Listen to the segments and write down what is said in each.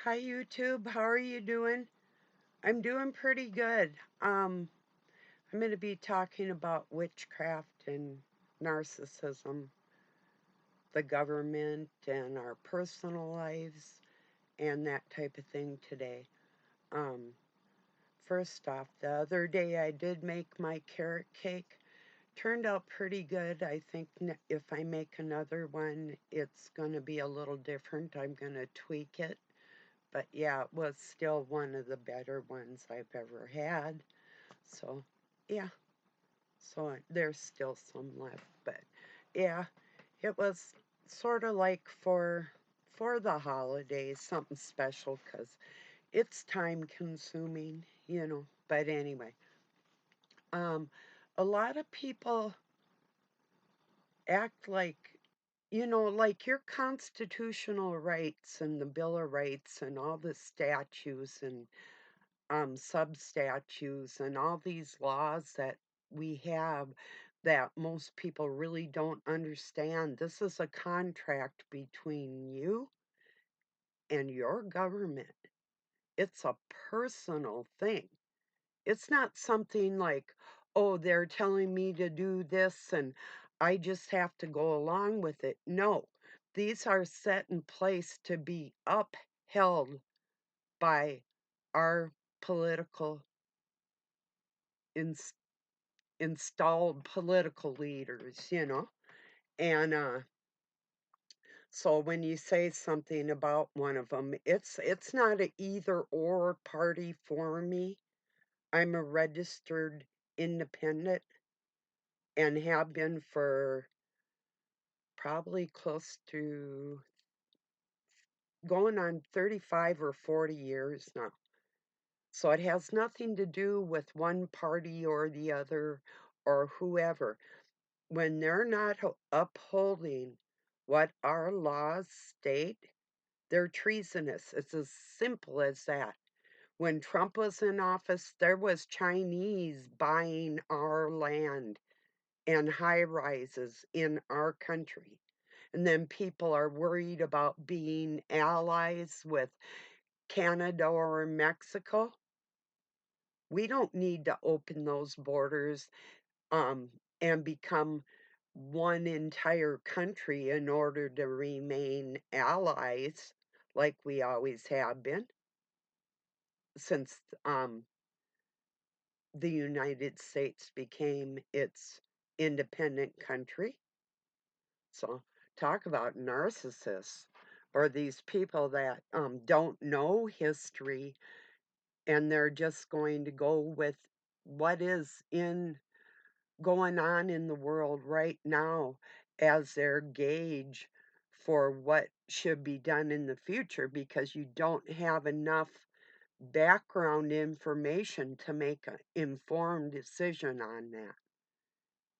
Hi YouTube, how are you doing? I'm doing pretty good. I'm going to be talking about witchcraft and narcissism, the government, and our personal lives, and that type of thing today. Um, First off, the other day I did make my carrot cake. Turned out pretty good. I think if I make another one, it's going to be a little different. I'm going to tweak it. But yeah, it was still one of the better ones I've ever had. So, yeah. So there's still some left, but yeah, it was sort of like for the holidays, something special because it's time consuming, you know. But anyway, um, a lot of people act like, like your constitutional rights and the Bill of Rights and all the statutes and sub-statutes and all these laws that we have that most people really don't understand. This is a contract between you and your government. It's a personal thing. It's not something like, oh, they're telling me to do this and I just have to go along with it. No, these are set in place to be upheld by our political ins- installed political leaders, And so when you say something about one of them, it's not a either or party for me. I'm a registered independent and have been for probably close to going on 35 or 40 years now. So it has nothing to do with one party or the other or whoever. When they're not upholding what our laws state, they're treasonous. It's as simple as that. When Trump was in office, there was Chinese buying our land and high rises in our country. And then people are worried about being allies with Canada or Mexico. We don't need to open those borders um, and become one entire country in order to remain allies like we always have been since the United States became its independent country. So, talk about narcissists or these people that don't know history and they're just going to go with what is in going on in the world right now as their gauge for what should be done in the future because you don't have enough background information to make an informed decision on that,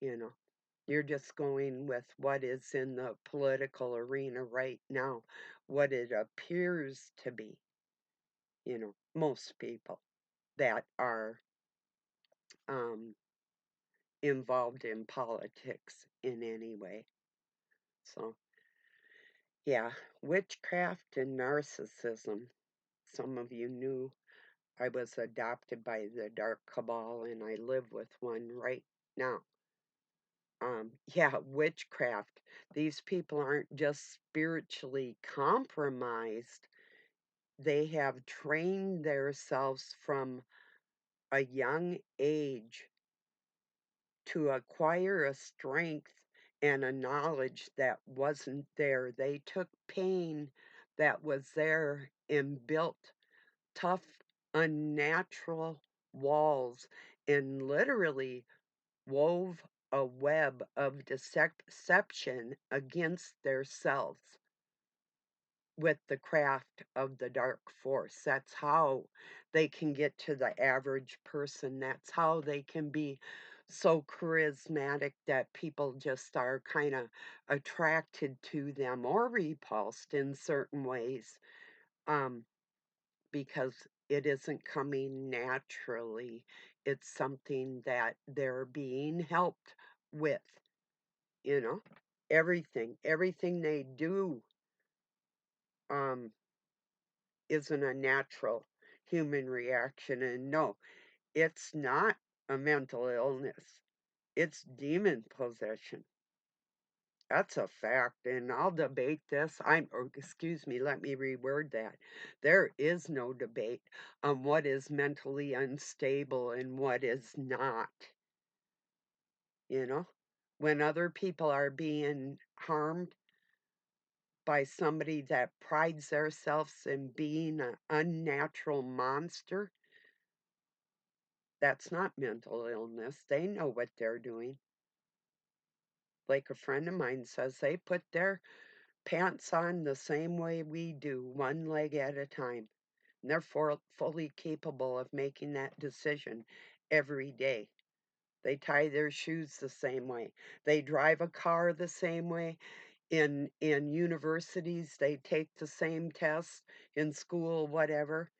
you know. You're just going with what is in the political arena right now, what it appears to be, most people that are um, involved in politics in any way. So, yeah, witchcraft and narcissism. Some of you knew I was adopted by the Dark Cabal and I live with one right now. Yeah, witchcraft. These people aren't just spiritually compromised, they have trained themselves from a young age to acquire a strength and a knowledge that wasn't there. They took pain that was there and built tough, unnatural walls and literally wove a web of deception against themselves with the craft of the dark force. That's how they can get to the average person. That's how they can be so charismatic that people just are kind of attracted to them or repulsed in certain ways um, because it isn't coming naturally. It's something that they're being helped with, you know, everything they do um, isn't a natural human reaction. And no, it's not a mental illness, it's demon possession. That's a fact, and I'll debate this. Or excuse me, let me reword that. There is no debate on what is mentally unstable and what is not. You know, when other people are being harmed by somebody that prides themselves in being an unnatural monster, that's not mental illness. They know what they're doing. Like a friend of mine says, they put their pants on the same way we do, one leg at a time. And they're fully capable of making that decision every day. They tie their shoes the same way. They drive a car the same way. In universities, they take the same tests. In school, whatever.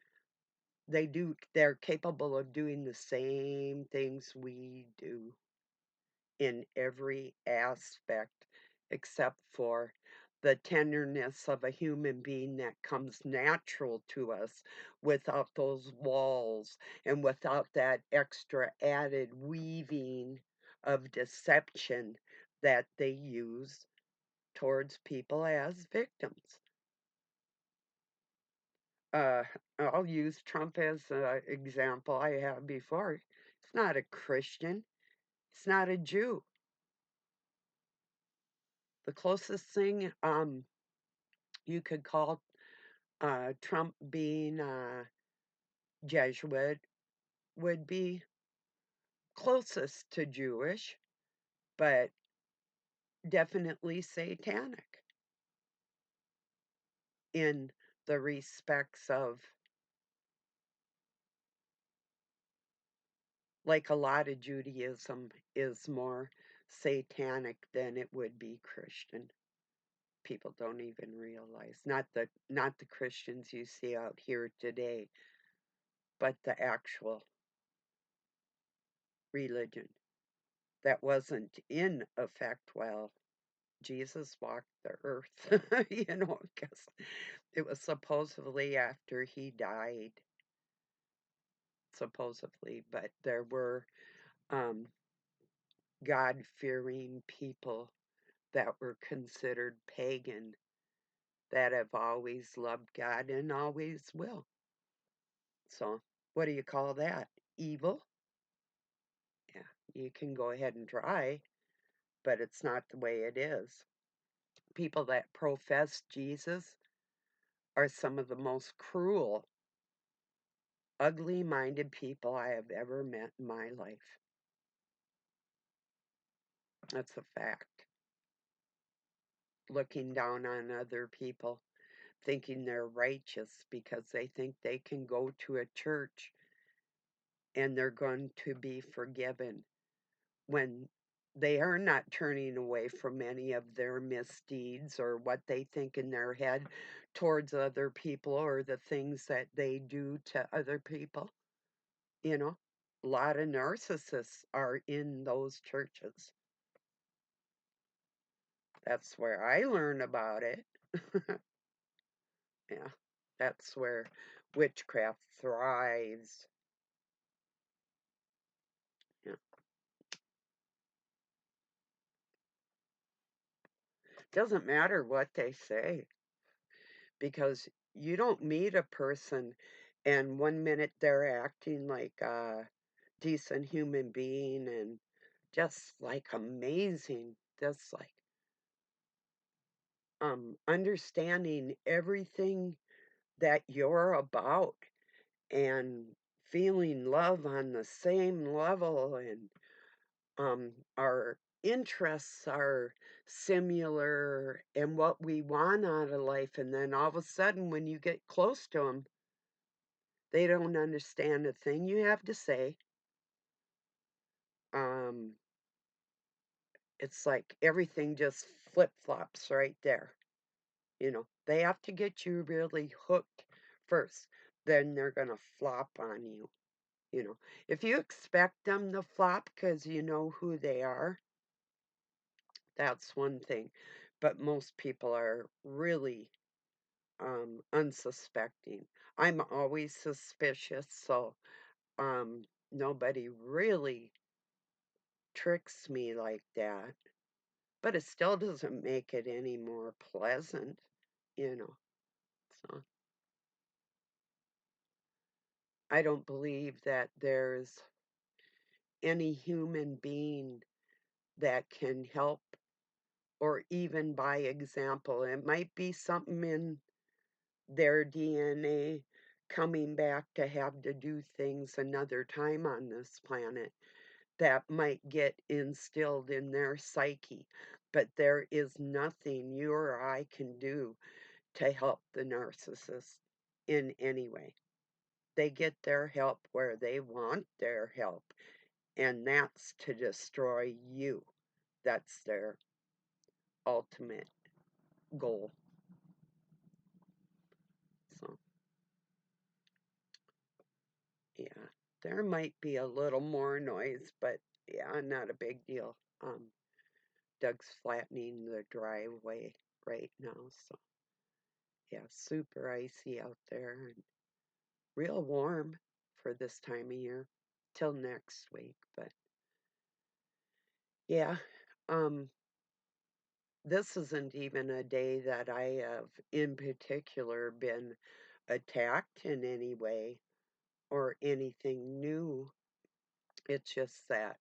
They're capable of doing the same things we do in every aspect except for the tenderness of a human being that comes natural to us without those walls and without that extra added weaving of deception that they use towards people as victims. Uh, I'll use Trump as an example I have before. He's not a Christian. He's not a Jew. The closest thing you could call Trump being a Jesuit would be closest to Jewish, but definitely satanic in the respects of, like, a lot of Judaism is more satanic than it would be Christian. People don't even realize, not the Christians you see out here today, but the actual religion that wasn't in effect while Jesus walked the earth, because it was supposedly after he died, supposedly, but there were um, God-fearing people that were considered pagan that have always loved God and always will. So, what do you call that? Evil? Yeah, you can go ahead and try, but it's not the way it is. People that profess Jesus are some of the most cruel, ugly-minded people I have ever met in my life. That's a fact. Looking down on other people, thinking they're righteous because they think they can go to a church and they're going to be forgiven when they are not turning away from any of their misdeeds or what they think in their head towards other people or the things that they do to other people. You know, a lot of narcissists are in those churches. That's where I learn about it. Yeah, that's where witchcraft thrives. Yeah. Doesn't matter what they say because you don't meet a person and one minute they're acting like a decent human being and just like amazing, just like understanding everything that you're about and feeling love on the same level, and our interests are similar and what we want out of life. And then all of a sudden, when you get close to them, they don't understand a thing you have to say. Um, it's like everything just flip flops right there. They have to get you really hooked first, then they're going to flop on you. If you expect them to flop because you know who they are, that's one thing. But most people are really unsuspecting. I'm always suspicious, so nobody really tricks me like that. But it still doesn't make it any more pleasant, you know. So I don't believe that there's any human being that can help, or even by example. It might be something in their DNA coming back to have to do things another time on this planet that might get instilled in their psyche. But there is nothing you or I can do to help the narcissist in any way. They get their help where they want their help, and that's to destroy you. That's their ultimate goal. So, yeah, there might be a little more noise, but yeah, not a big deal. Doug's flattening the driveway right now, so yeah, super icy out there and real warm for this time of year till next week. But yeah, um, this isn't even a day that I have in particular been attacked in any way or anything new. It's just that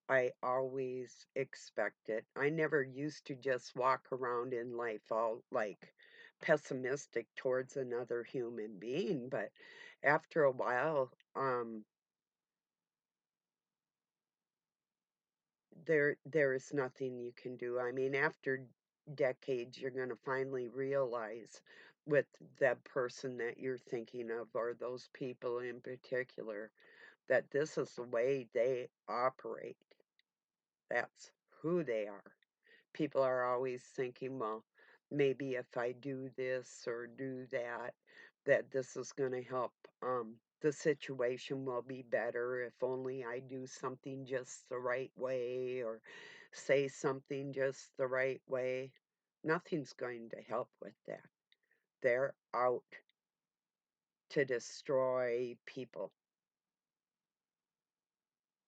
I always expect it. I never used to just walk around in life all like pessimistic towards another human being, but after a while, there is nothing you can do. I mean, after decades, you're going to finally realize with that person that you're thinking of, or those people in particular, that this is the way they operate. That's who they are. People are always thinking, well, maybe if I do this or do that, that this is going to help. The situation will be better if only I do something just the right way or say something just the right way. Nothing's going to help with that. They're out to destroy people.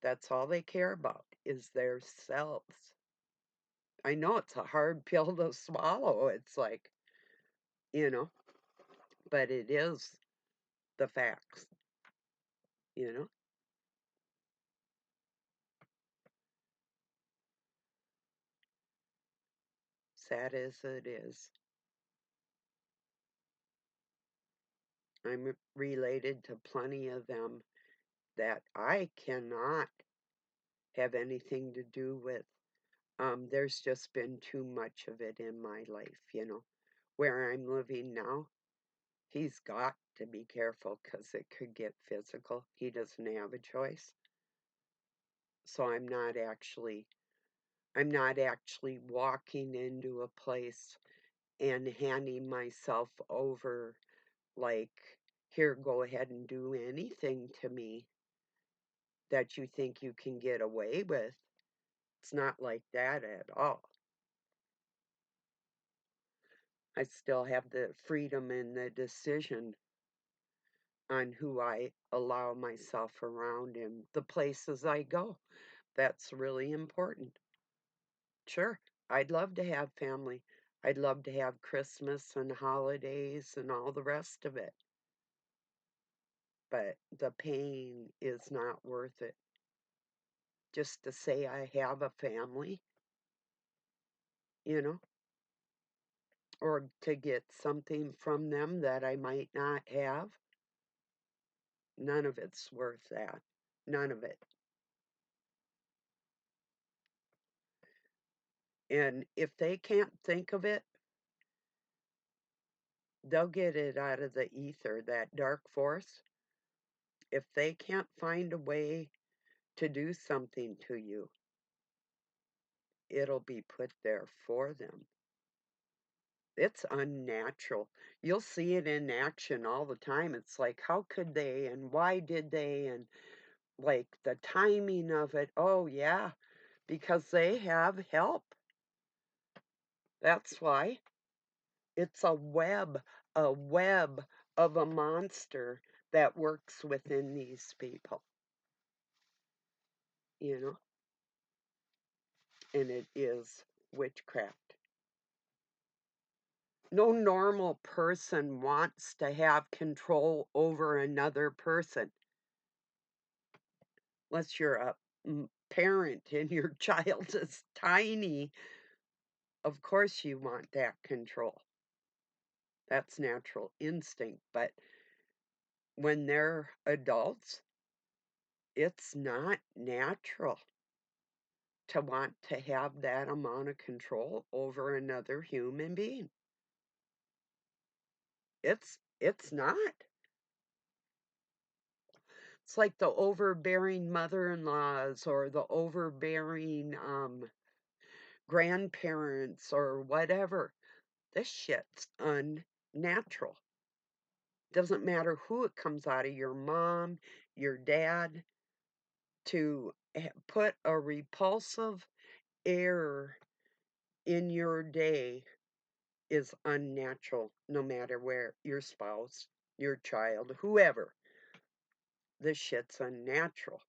That's all they care about is their selves. I know it's a hard pill to swallow. It's like, you know, but it is the facts, you know, sad as it is. I'm related to plenty of them that I cannot have anything to do with. There's just been too much of it in my life, you know. Where I'm living now, he's got to be careful because it could get physical. He doesn't have a choice. So I'm not actually walking into a place and handing myself over like, here, go ahead and do anything to me that you think you can get away with. It's not like that at all. I still have the freedom and the decision on who I allow myself around and the places I go. That's really important. Sure, I'd love to have family. I'd love to have Christmas and holidays and all the rest of it. But the pain is not worth it. Just to say I have a family, you know, or to get something from them that I might not have, none of it's worth that. None of it. And if they can't think of it, they'll get it out of the ether, that dark force. If they can't find a way to do something to you, it'll be put there for them. It's unnatural. You'll see it in action all the time. It's like, how could they and why did they? And like the timing of it. Oh, yeah, because they have help. That's why. It's a web a web of a monster that works within these people, you know, and it is witchcraft. No normal person wants to have control over another person unless you're a parent and your child is tiny. Of course, you want that control. That's natural instinct. But when they're adults, it's not natural to want to have that amount of control over another human being. It's not. It's like the overbearing mother-in-laws or the overbearing grandparents or whatever. This shit's unnatural. Doesn't matter who it comes out of, your mom, your dad, to put a repulsive air in your day is unnatural, no matter where your spouse, your child, whoever. This shit's unnatural.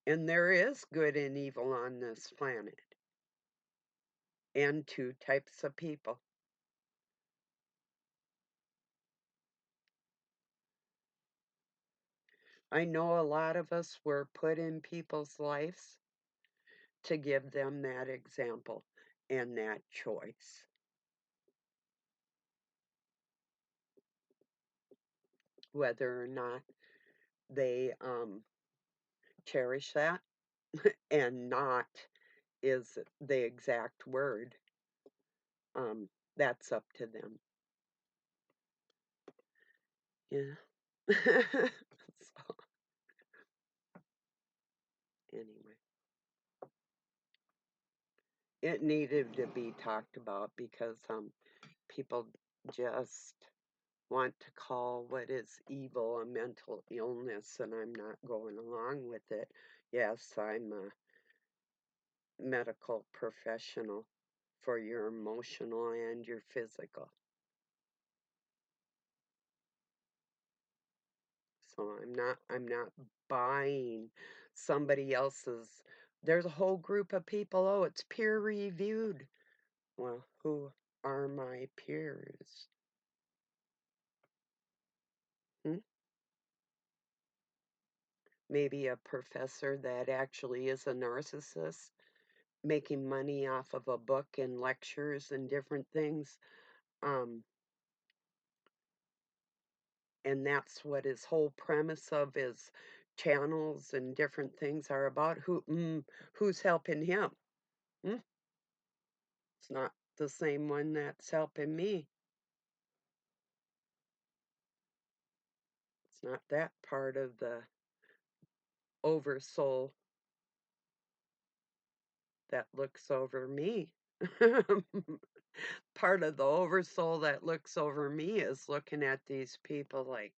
And there is good and evil on this planet, and two types of people. I know a lot of us were put in people's lives to give them that example and that choice. Whether or not they cherish that, and not is the exact word, that's up to them. Yeah. So, anyway, it needed to be talked about because people just want to call what is evil a mental illness, and I'm not going along with it. Yes, I'm a medical professional for your emotional and your physical. So I'm not buying somebody else's. There's a whole group of people, oh, it's peer reviewed. Well, who are my peers? Hmm? Maybe a professor that actually is a narcissist, making money off of a book and lectures and different things. Um, and that's what his whole premise of his channels and different things are about. Who's helping him? Hmm? It's not the same one that's helping me. It's not that part of the oversoul that looks over me. Part of the oversoul that looks over me is looking at these people like,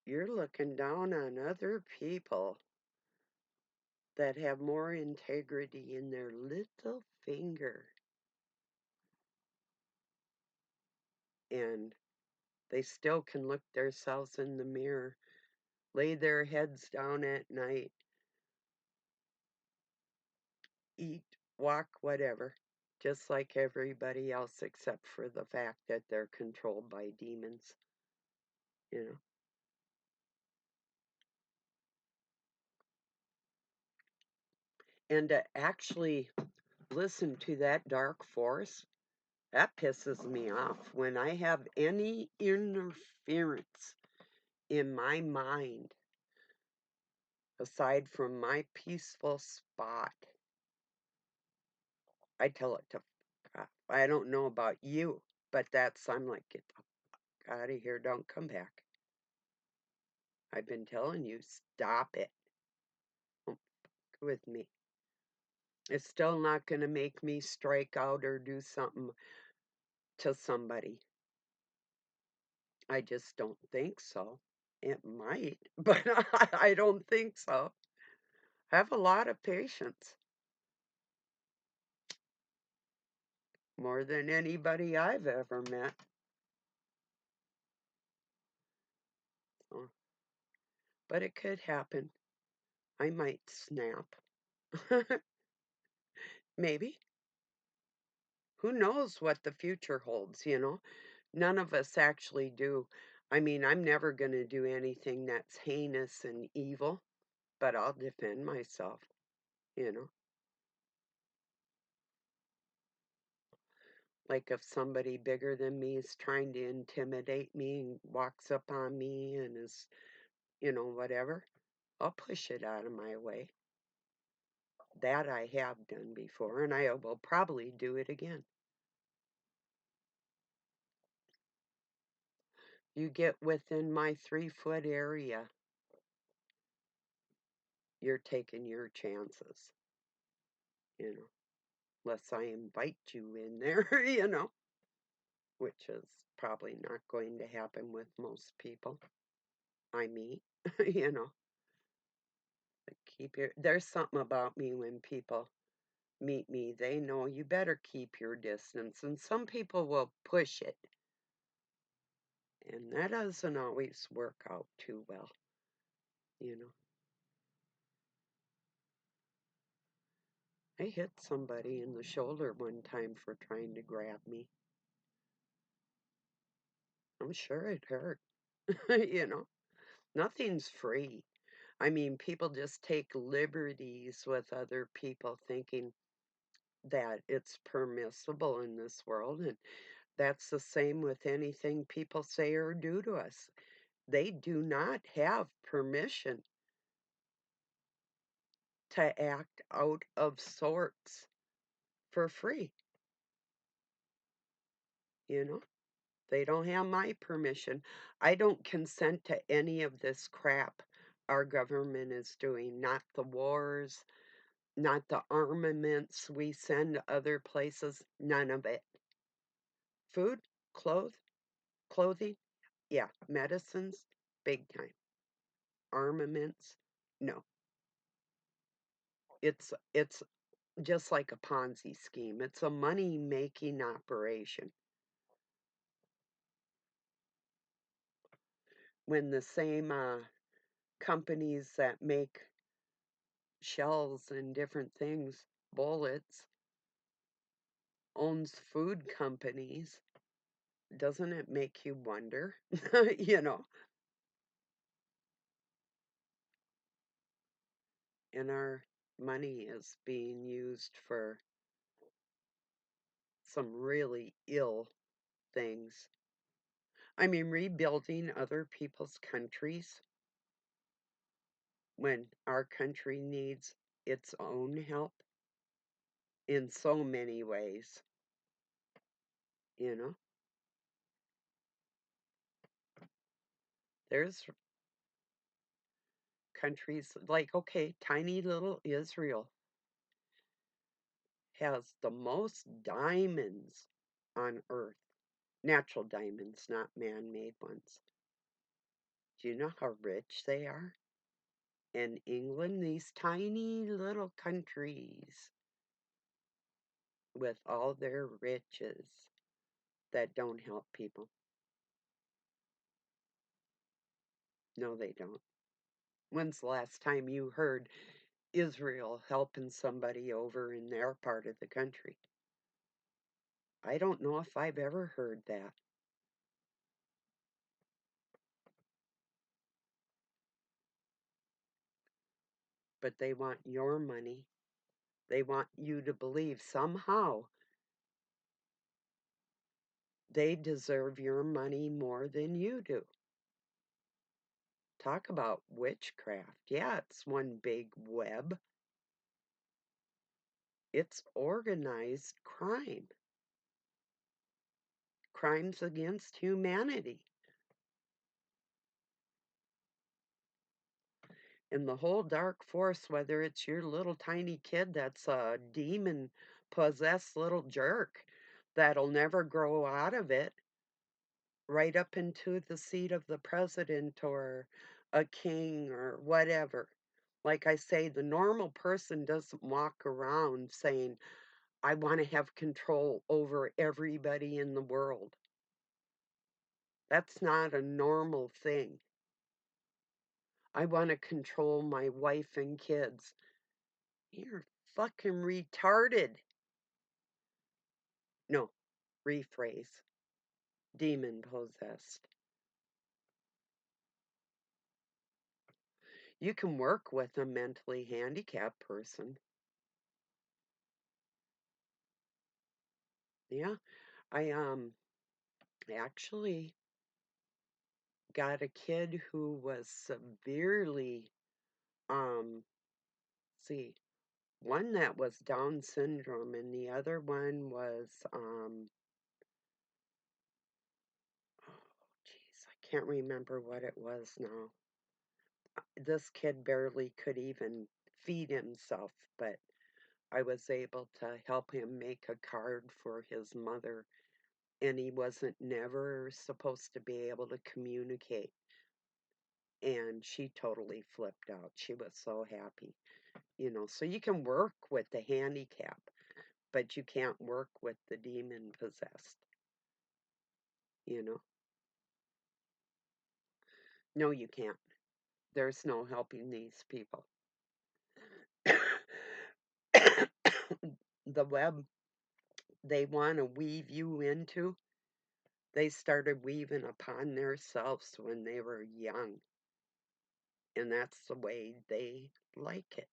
you're looking down on other people that have more integrity in their little finger. And they still can look themselves in the mirror, lay their heads down at night, eat, walk, whatever, just like everybody else, except for the fact that they're controlled by demons, you know. And to actually listen to that dark force, that pisses me off. When I have any interference in my mind, aside from my peaceful spot, I tell it to fuck off. I don't know about you, but I'm like, get the fuck out of here. Don't come back. I've been telling you, stop it. Don't fuck with me. It's still not going to make me strike out or do something to somebody. I just don't think so. It might, but I don't think so. I have a lot of patience. more than anybody I've ever met. So, but it could happen. I might snap. Maybe. Who knows what the future holds, you know? None of us actually do. I mean, I'm never going to do anything that's heinous and evil, but I'll defend myself, you know? Like if somebody bigger than me is trying to intimidate me and walks up on me and is, whatever, I'll push it out of my way. That I have done before, and I will probably do it again. You get within my 3-foot area, you're taking your chances, you know, unless I invite you in there, which is probably not going to happen with most people I meet, you know. There's something about me when people meet me, they know you better keep your distance, and some people will push it, and that doesn't always work out too well, you know. I hit somebody in the shoulder one time for trying to grab me. I'm sure it hurt. you know, Nothing's free. I mean, people just take liberties with other people thinking that it's permissible in this world. And that's the same with anything people say or do to us. They do not have permission to act out of sorts for free, you know? They don't have my permission. I don't consent to any of this crap our government is doing, not the wars, not the armaments we send to other places, none of it. Food, clothing, yeah, medicines, big time. Armaments, no. It's just like a Ponzi scheme. It's a money-making operation. When the same companies that make shells and different things, bullets, owns food companies, doesn't it make you wonder? you know, and our money is being used for some really ill things. I mean, rebuilding other people's countries when our country needs its own help in so many ways, you know? There's countries like, okay, tiny little Israel has the most diamonds on earth. Natural diamonds, not man-made ones. Do you know how rich they are? And England, these tiny little countries with all their riches that don't help people. No, they don't. When's the last time you heard Israel helping somebody over in their part of the country? I don't know if I've ever heard that. But they want your money. They want you to believe somehow they deserve your money more than you do. Talk about witchcraft. Yeah, it's one big web. It's organized crime, crimes against humanity. And the whole dark force, whether it's your little tiny kid that's a demon possessed little jerk that'll never grow out of it, right up into the seat of the president or a king or whatever. Like I say, the normal person doesn't walk around saying, I want to have control over everybody in the world. That's not a normal thing. I want to control my wife and kids. You're fucking retarded. No, rephrase. Demon possessed. You can work with a mentally handicapped person. Yeah, I actually got a kid who was severely see, one that was Down syndrome and the other one was oh jeez, I can't remember what it was now. This kid barely could even feed himself, but I was able to help him make a card for his mother, and he wasn't never supposed to be able to communicate. And she totally flipped out. She was so happy, you know. So you can work with the handicap, but you can't work with the demon possessed, you know. No, you can't. There's no helping these people. The web they want to weave you into, they started weaving upon themselves when they were young, and that's the way they like it.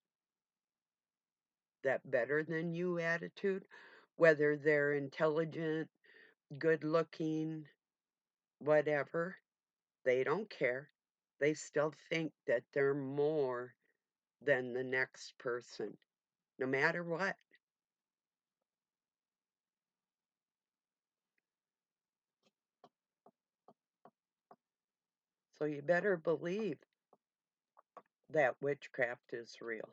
That better than you attitude, whether they're intelligent, good looking, whatever, they don't care. They still think that they're more than the next person, no matter what. So you better believe that witchcraft is real.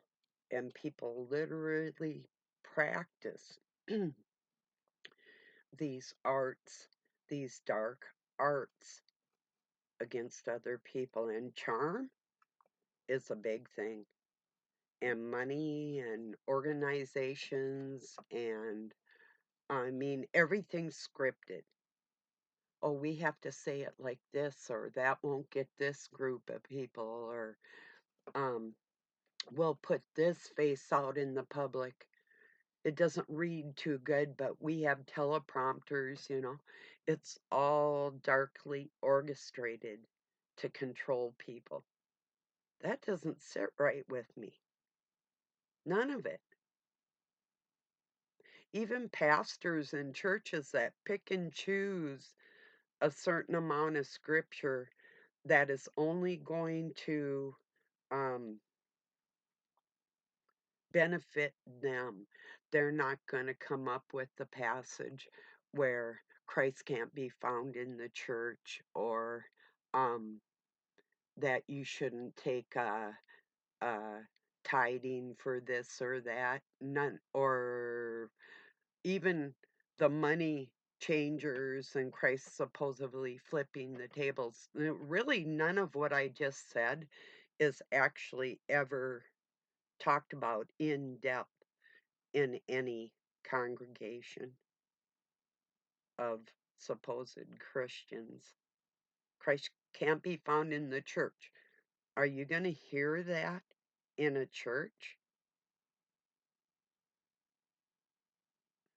And people literally practice these arts, these dark arts against other people. And charm is a big thing. And money and organizations and I mean, everything's scripted. Oh, we have to say it like this, or that won't get this group of people, or um, we'll put this face out in the public. It doesn't read too good, but we have teleprompters, you know. It's all darkly orchestrated to control people. That doesn't sit right with me. None of it. Even pastors and churches that pick and choose a certain amount of scripture that is only going to um, benefit them. They're not going to come up with the passage where Christ can't be found in the church or um, that you shouldn't take a tiding for this or that. None, or even the money changers and Christ supposedly flipping the tables. Really, none of what I just said is actually ever talked about in depth in any congregation of supposed Christians. Christ can't be found in the church. Are you going to hear that in a church?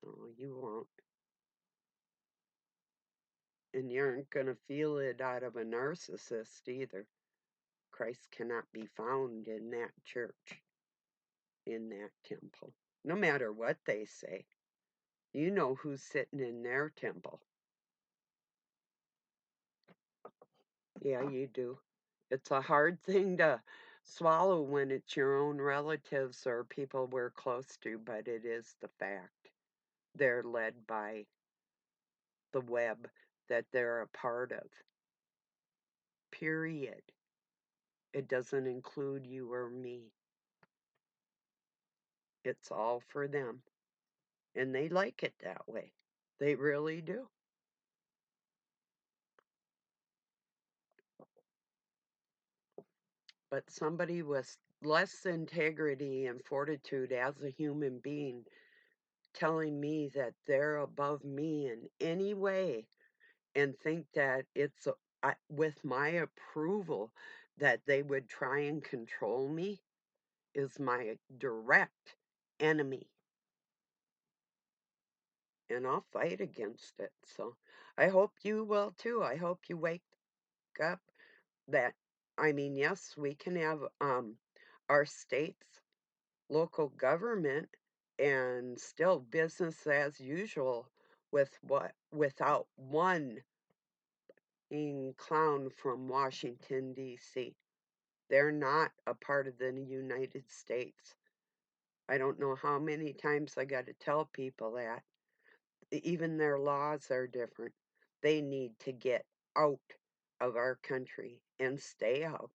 No, you won't. And you aren't going to feel it out of a narcissist either. Christ cannot be found in that church, in that temple, no matter what they say. You know who's sitting in their temple. Yeah, you do. It's a hard thing to swallow when it's your own relatives or people we're close to, but it is the fact. They're led by the web that they're a part of. Period. It doesn't include you or me. It's all for them. And they like it that way. They really do. But somebody with less integrity and fortitude as a human being telling me that they're above me in any way and think that with my approval that they would try and control me is my direct enemy. And I'll fight against it. So I hope you will too. I hope you wake up that, I mean, yes, we can have our state's local government and still business as usual without one being clown from Washington, D.C. They're not a part of the United States. I don't know how many times I got to tell people that. Even their laws are different. They need to get out of our country and stay out.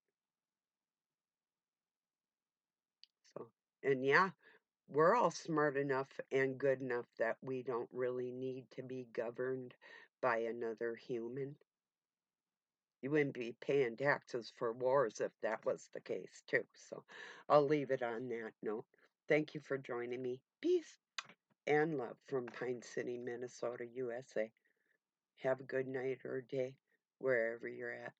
So, and yeah, we're all smart enough and good enough that we don't really need to be governed by another human. You wouldn't be paying taxes for wars if that was the case, too. So I'll leave it on that note. Thank you for joining me. Peace and love from Pine City, Minnesota, USA. Have a good night or day wherever you're at.